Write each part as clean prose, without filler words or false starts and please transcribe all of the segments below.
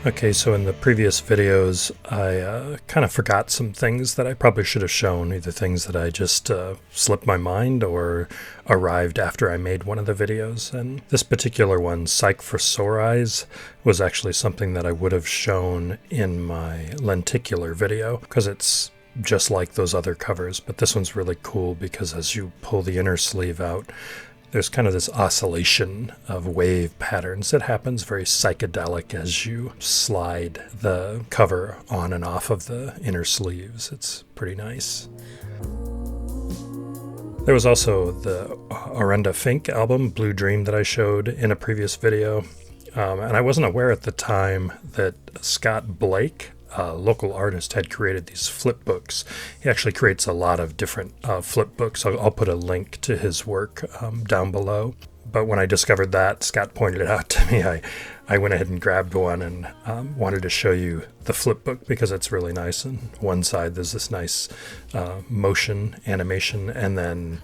Okay, so in the previous videos, I kind of forgot some things that I probably should have shown, either things that I just slipped my mind or arrived after I made one of the videos. And this particular one, Psych for Sore Eyes, was actually something that I would have shown in my lenticular video, because it's just like those other covers. But this one's really cool because as you pull the inner sleeve out, there's kind of this oscillation of wave patterns that happens, very psychedelic as you slide the cover on and off of the inner sleeves. It's pretty nice. There was also the Orenda Fink album, Blue Dream, that I showed in a previous video. And I wasn't aware at the time that Scott Blake, a local artist, had created these flip books. He actually creates a lot of different flip books. I'll put a link to his work down below. But when I discovered that, Scott pointed it out to me. I went ahead and grabbed one and wanted to show you the flip book because it's really nice. On one side there's this nice motion animation, and then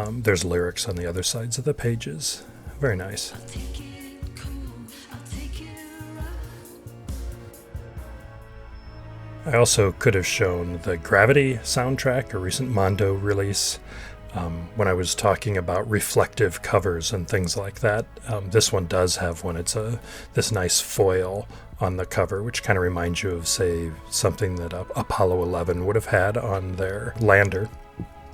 there's lyrics on the other sides of the pages. Very nice. I also could have shown the Gravity soundtrack, a recent Mondo release, when I was talking about reflective covers and things like that. This one does have one. It's this nice foil on the cover, which kind of reminds you of, say, something that Apollo 11 would have had on their lander.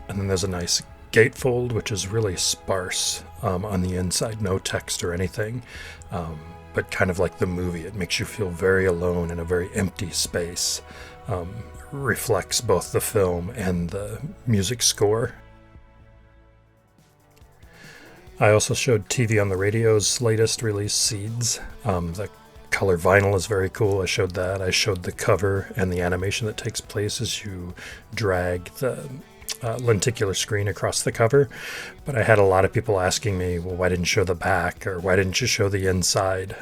And then there's a nice gatefold, which is really sparse on the inside, no text or anything. But kind of like the movie, it makes you feel very alone in a very empty space. Reflects both the film and the music score. I also showed TV on the Radio's latest release, Seeds. The color vinyl is very cool. I showed that. I showed the cover and the animation that takes place as you drag the lenticular screen across the cover. But I had a lot of people asking me, well, why didn't you show the back, or why didn't you show the inside?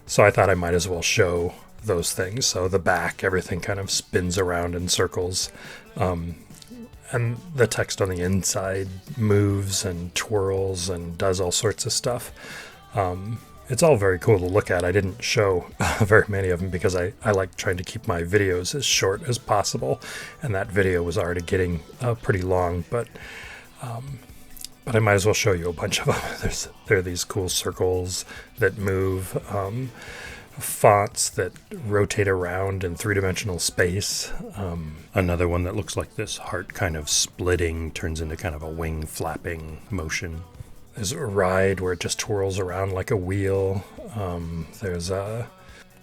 So I thought I might as well show those things. So the back, everything kind of spins around in circles, and the text on the inside moves and twirls and does all sorts of stuff. It's all very cool to look at. I didn't show very many of them because I like trying to keep my videos as short as possible, and that video was already getting pretty long, but I might as well show you a bunch of them. There are these cool circles that move, fonts that rotate around in three-dimensional space. Another one that looks like this heart kind of splitting turns into kind of a wing flapping motion. There's a ride where it just twirls around like a wheel. There's a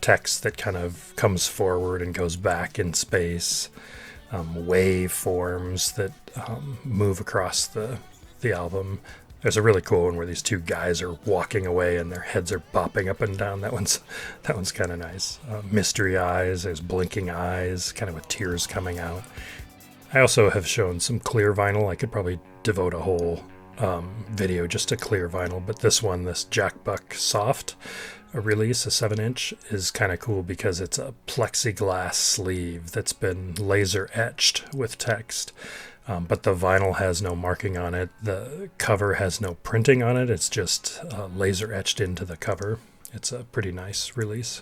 text that kind of comes forward and goes back in space. Waveforms that move across the album. There's a really cool one where these two guys are walking away and their heads are bopping up and down. That one's kind of nice. Mystery eyes. There's blinking eyes, kind of with tears coming out. I also have shown some clear vinyl. I could probably devote a whole video just to clear vinyl, but this one, this Jack Buck Soft release, a 7-inch, is kind of cool because it's a plexiglass sleeve that's been laser etched with text, but the vinyl has no marking on it. The cover has no printing on it. It's just laser etched into the cover. It's a pretty nice release.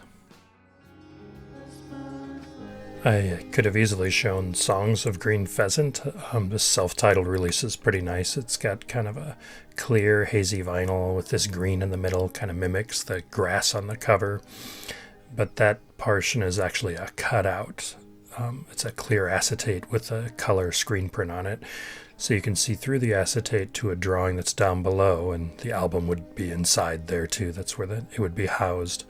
I could have easily shown Songs of Green Pheasant. This self-titled release is pretty nice. It's got kind of a clear, hazy vinyl with this green in the middle, kind of mimics the grass on the cover. But that portion is actually a cutout. It's a clear acetate with a color screen print on it. So you can see through the acetate to a drawing that's down below, and the album would be inside there too. That's where it would be housed.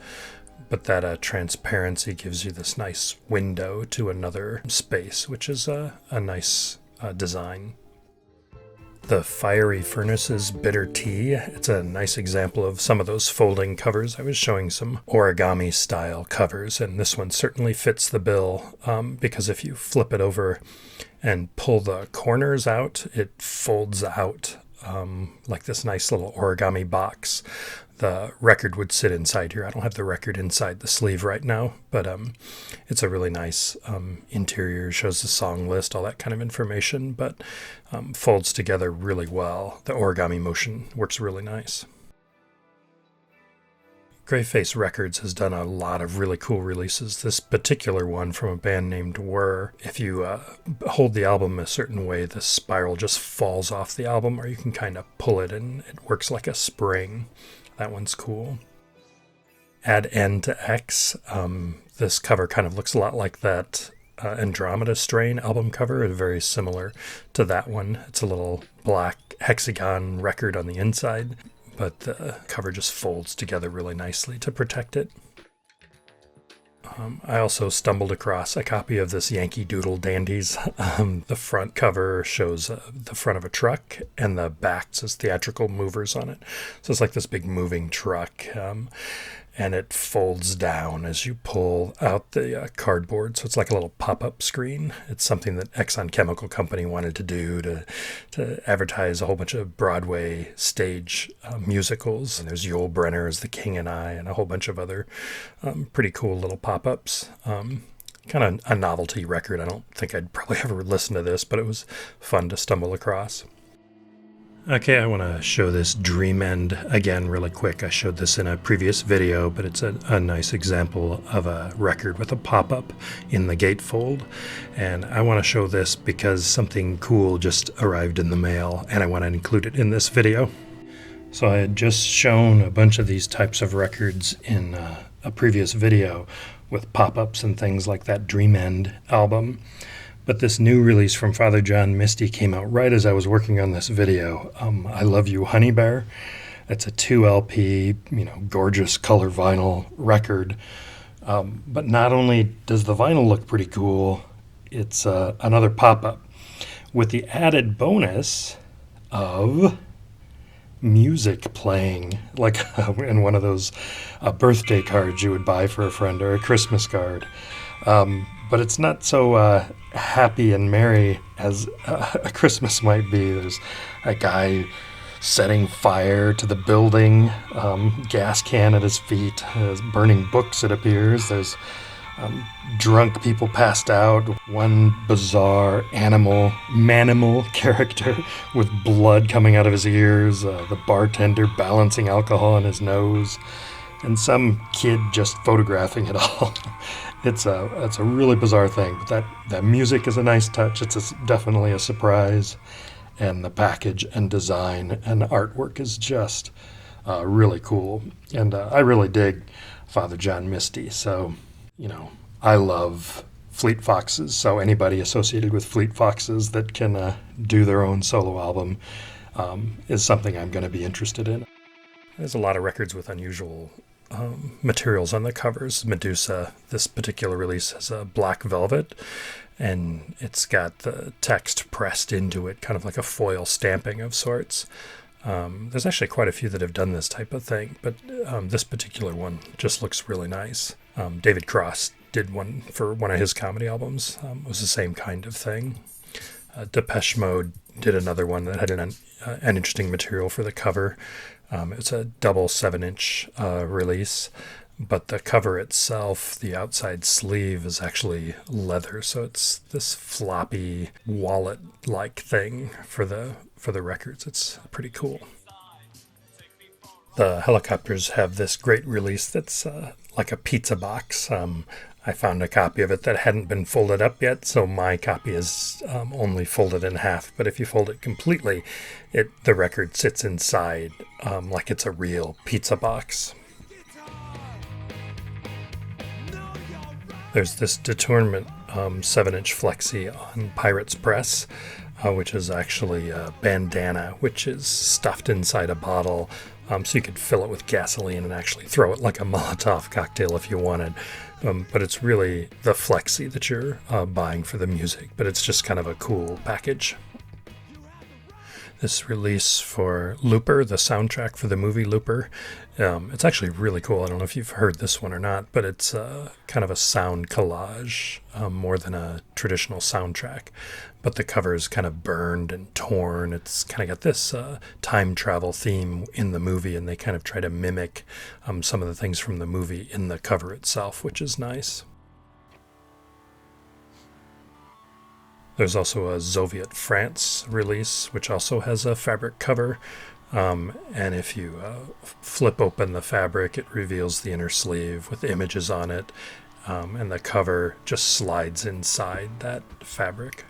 But that transparency gives you this nice window to another space, which is a nice design. The Fiery Furnaces Bitter Tea, it's a nice example of some of those folding covers. I was showing some origami style covers, and this one certainly fits the bill because if you flip it over and pull the corners out, it folds out like this nice little origami box. The record would sit inside here. I don't have the record inside the sleeve right now, but it's a really nice interior, shows the song list, all that kind of information, but folds together really well. The origami motion works really nice. Greyface Records has done a lot of really cool releases. This particular one from a band named Whir, if you hold the album a certain way, the spiral just falls off the album, or you can kind of pull it and it works like a spring. That one's cool. Add N to X. This cover kind of looks a lot like that Andromeda Strain album cover, very similar to that one. It's a little black hexagon record on the inside, but the cover just folds together really nicely to protect it. I also stumbled across a copy of this Yankee Doodle Dandies. The front cover shows the front of a truck, and the back says Theatrical Movers on it. So it's like this big moving truck, and it folds down as you pull out the cardboard. So it's like a little pop-up screen. It's something that Exxon Chemical Company wanted to do to advertise a whole bunch of Broadway stage musicals. And there's Yul Brynner's The King and I, and a whole bunch of other pretty cool little pop-ups. Kind of a novelty record. I don't think I'd probably ever listen to this, but it was fun to stumble across. Okay, I want to show this Dream End again really quick. I showed this in a previous video, but it's a nice example of a record with a pop-up in the gatefold. And I want to show this because something cool just arrived in the mail, and I want to include it in this video. So I had just shown a bunch of these types of records in a previous video with pop-ups and things like that Dream End album. But this new release from Father John Misty came out right as I was working on this video. I Love You, Honeybear. It's a 2 LP, gorgeous color vinyl record. But not only does the vinyl look pretty cool, it's another pop-up with the added bonus of music playing, like in one of those birthday cards you would buy for a friend or a Christmas card. But it's not so happy and merry as a Christmas might be. There's a guy setting fire to the building, gas can at his feet, burning books, it appears. There's drunk people passed out, one bizarre manimal character with blood coming out of his ears, the bartender balancing alcohol on his nose, and some kid just photographing it all. It's a really bizarre thing, but that music is a nice touch. It's definitely a surprise, and the package and design and artwork is just really cool. And I really dig Father John Misty, so, I love Fleet Foxes, so anybody associated with Fleet Foxes that can do their own solo album is something I'm going to be interested in. There's a lot of records with unusual materials on the covers. Medusa, this particular release, has a black velvet, and it's got the text pressed into it, kind of like a foil stamping of sorts. There's actually quite a few that have done this type of thing, but this particular one just looks really nice. David Cross did one for one of his comedy albums. It was the same kind of thing. Depeche Mode did another one that had an interesting material for the cover. It's a double 7-inch release, but the cover itself, the outside sleeve, is actually leather, so it's this floppy wallet-like thing for the records. It's pretty cool. The Hellacopters have this great release that's like a pizza box. I found a copy of it that hadn't been folded up yet, so my copy is only folded in half. But if you fold it completely, the record sits inside like it's a real pizza box. There's this Detournement 7-inch flexi on Pirates Press, which is actually a bandana, which is stuffed inside a bottle, so you could fill it with gasoline and actually throw it like a Molotov cocktail if you wanted. But it's really the flexi that you're buying for the music, but it's just kind of a cool package. This release for Looper, the soundtrack for the movie Looper, it's actually really cool. I don't know if you've heard this one or not, but it's kind of a sound collage more than a traditional soundtrack. But the cover is kind of burned and torn. It's kind of got this time travel theme in the movie, and they kind of try to mimic some of the things from the movie in the cover itself, which is nice. There's also a Soviet France release, which also has a fabric cover. And if you flip open the fabric, it reveals the inner sleeve with images on it, and the cover just slides inside that fabric.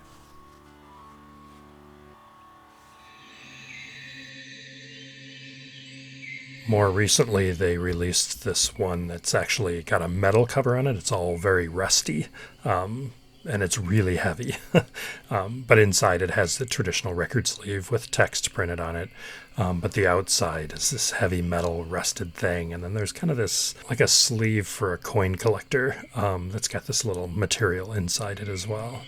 More recently, they released this one that's actually got a metal cover on it. It's all very rusty, and it's really heavy. But inside it has the traditional record sleeve with text printed on it. But the outside is this heavy metal rusted thing. And then there's kind of this, like a sleeve for a coin collector, that's got this little material inside it as well.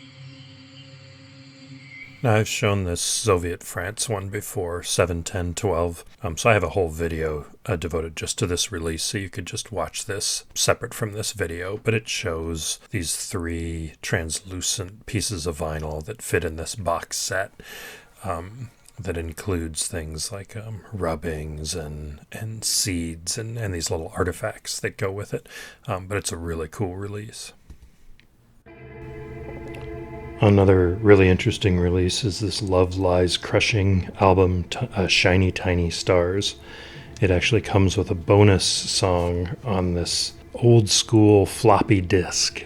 Now, I've shown this Soviet France one before, 7-10-12, so I have a whole video devoted just to this release, so you could just watch this separate from this video, but it shows these 3 translucent pieces of vinyl that fit in this box set, that includes things like rubbings and seeds and these little artifacts that go with it, but it's a really cool release. Another really interesting release is this loveliescrushing album, Shiny Tiny Stars. It actually comes with a bonus song on this old school floppy disk,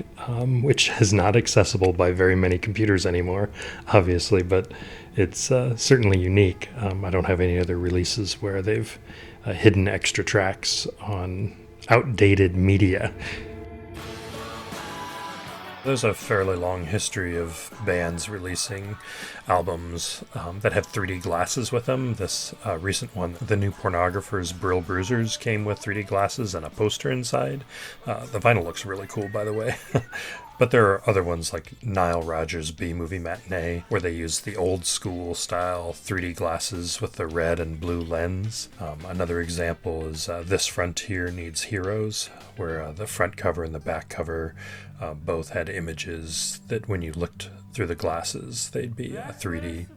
which is not accessible by very many computers anymore, obviously, but it's certainly unique. I don't have any other releases where they've hidden extra tracks on outdated media. There's a fairly long history of bands releasing albums that have 3D glasses with them. This recent one, the new Pornographers' Brill Bruisers, came with 3D glasses and a poster inside. The vinyl looks really cool, by the way. But there are other ones like Nile, Rodgers' B-movie Matinee, where they use the old school style 3D glasses with the red and blue lens. Another example is This Frontier Needs Heroes, where the front cover and the back cover both had images that when you looked through the glasses, they'd be 3D.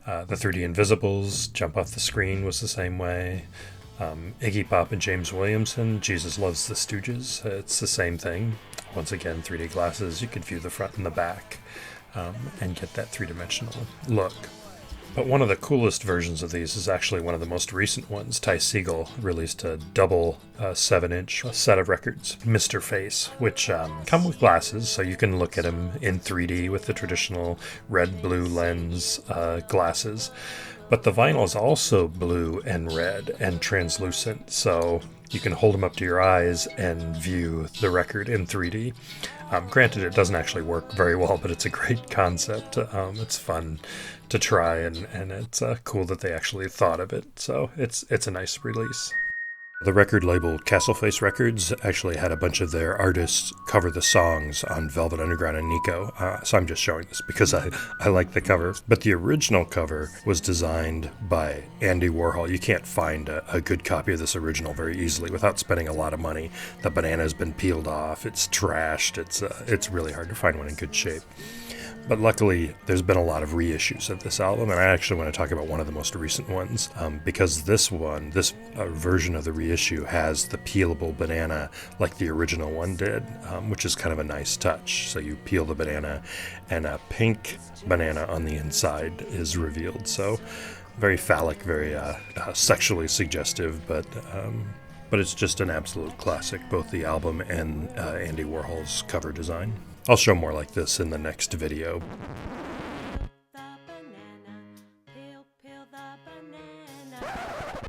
The 3D Invisibles, Jump Off the Screen, was the same way. Iggy Pop and James Williamson, Jesus Loves the Stooges, it's the same thing. Once again, 3D glasses, you could view the front and the back and get that three-dimensional look. But one of the coolest versions of these is actually one of the most recent ones. Ty Segall released a double 7-inch set of records, Mr. Face, which come with glasses, so you can look at them in 3D with the traditional red-blue lens glasses. But the vinyl is also blue and red and translucent, so you can hold them up to your eyes and view the record in 3D. Granted, it doesn't actually work very well, but it's a great concept. It's fun to try, and it's cool that they actually thought of it. So it's a nice release. The record label Castleface Records actually had a bunch of their artists cover the songs on Velvet Underground and Nico, so I'm just showing this because I like the cover. But the original cover was designed by Andy Warhol. You can't find a good copy of this original very easily without spending a lot of money. The banana's been peeled off, it's trashed, it's really hard to find one in good shape. But luckily, there's been a lot of reissues of this album, and I actually want to talk about one of the most recent ones, because this version of the reissue has the peelable banana like the original one did, which is kind of a nice touch. So you peel the banana, and a pink banana on the inside is revealed. So very phallic, very sexually suggestive, but it's just an absolute classic, both the album and Andy Warhol's cover design. I'll show more like this in the next video. Peel the banana.